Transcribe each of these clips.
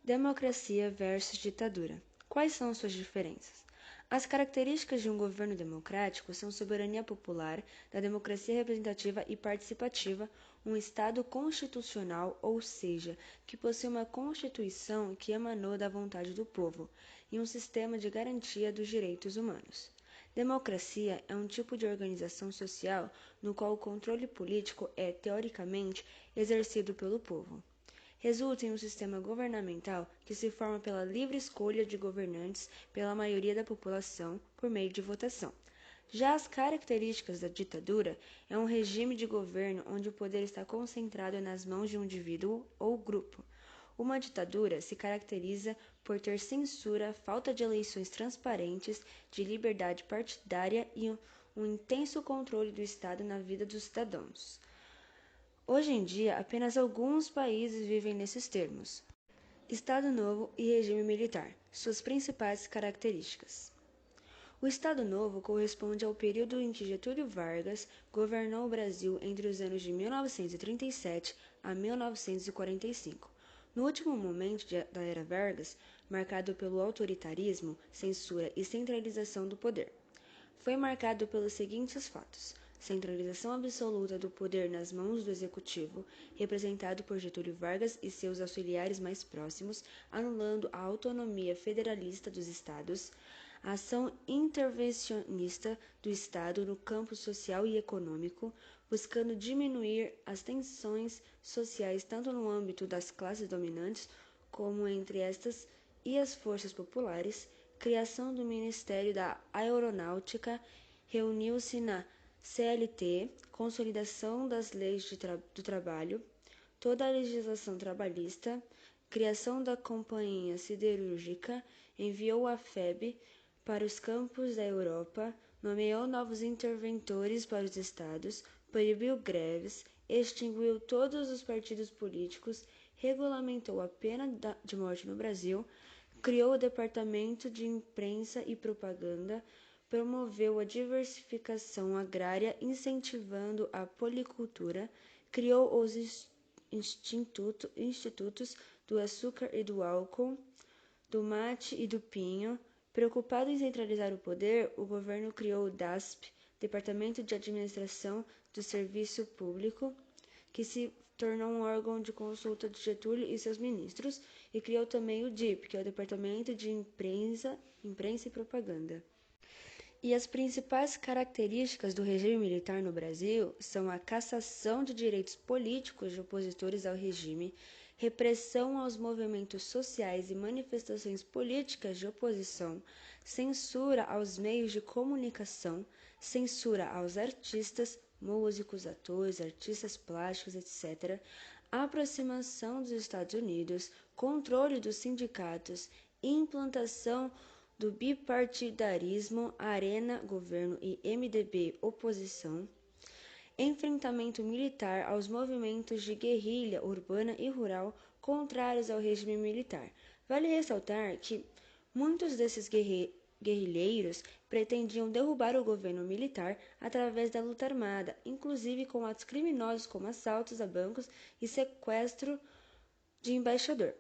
Democracia versus ditadura. Quais são suas diferenças? As características de um governo democrático são soberania popular, da democracia representativa e participativa, um Estado constitucional, ou seja, que possui uma Constituição que emanou da vontade do povo, e um sistema de garantia dos direitos humanos. Democracia é um tipo de organização social no qual o controle político é, teoricamente, exercido pelo povo. Resulta em um sistema governamental que se forma pela livre escolha de governantes pela maioria da população por meio de votação. Já as características da ditadura é um regime de governo onde o poder está concentrado nas mãos de um indivíduo ou grupo. Uma ditadura se caracteriza por ter censura, falta de eleições transparentes, de liberdade partidária e um intenso controle do Estado na vida dos cidadãos. Hoje em dia, apenas alguns países vivem nesses termos. Estado Novo e regime militar. Suas principais características. O Estado Novo corresponde ao período em que Getúlio Vargas governou o Brasil entre os anos de 1937 a 1945. No último momento da era Vargas, marcado pelo autoritarismo, censura e centralização do poder, foi marcado pelos seguintes fatos: centralização absoluta do poder nas mãos do executivo, representado por Getúlio Vargas e seus auxiliares mais próximos, anulando a autonomia federalista dos estados, a ação intervencionista do Estado no campo social e econômico, buscando diminuir as tensões sociais tanto no âmbito das classes dominantes como entre estas e as forças populares, criação do Ministério da Aeronáutica, reuniu-se na CLT, consolidação das leis do trabalho, toda a legislação trabalhista, criação da Companhia Siderúrgica, enviou a FEB para os campos da Europa, nomeou novos interventores para os estados, proibiu greves, extinguiu todos os partidos políticos, regulamentou a pena de morte no Brasil, criou o Departamento de Imprensa e Propaganda, promoveu a diversificação agrária, incentivando a policultura, criou os institutos do açúcar e do álcool, do mate e do pinho. Preocupado em centralizar o poder, o governo criou o DASP, Departamento de Administração do Serviço Público, que se tornou um órgão de consulta de Getúlio e seus ministros, e criou também o DIP, que é o Departamento de Imprensa e Propaganda. E as principais características do regime militar no Brasil são a cassação de direitos políticos de opositores ao regime, repressão aos movimentos sociais e manifestações políticas de oposição, censura aos meios de comunicação, censura aos artistas, músicos, atores, artistas plásticos, etc., aproximação dos Estados Unidos, controle dos sindicatos, implantação do bipartidarismo, Arena, governo e MDB, oposição, enfrentamento militar aos movimentos de guerrilha urbana e rural contrários ao regime militar. Vale ressaltar que muitos desses guerrilheiros pretendiam derrubar o governo militar através da luta armada, inclusive com atos criminosos como assaltos a bancos e sequestro de embaixador.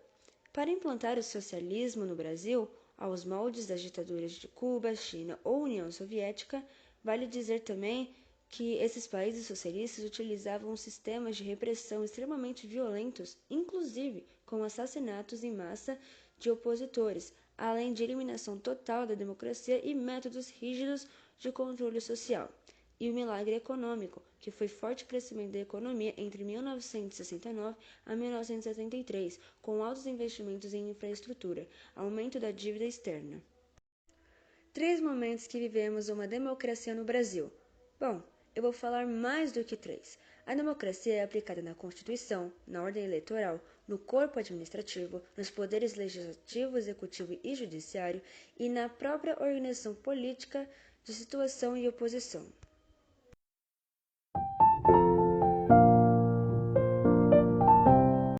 Para implantar o socialismo no Brasil, aos moldes das ditaduras de Cuba, China ou União Soviética, vale dizer também que esses países socialistas utilizavam sistemas de repressão extremamente violentos, inclusive com assassinatos em massa de opositores, além de eliminação total da democracia e métodos rígidos de controle social. E o milagre econômico, que foi forte crescimento da economia entre 1969 a 1973, com altos investimentos em infraestrutura, aumento da dívida externa. 3 momentos que vivemos uma democracia no Brasil. Bom, eu vou falar mais do que 3. A democracia é aplicada na Constituição, na ordem eleitoral, no corpo administrativo, nos poderes legislativo, executivo e judiciário e na própria organização política de situação e oposição.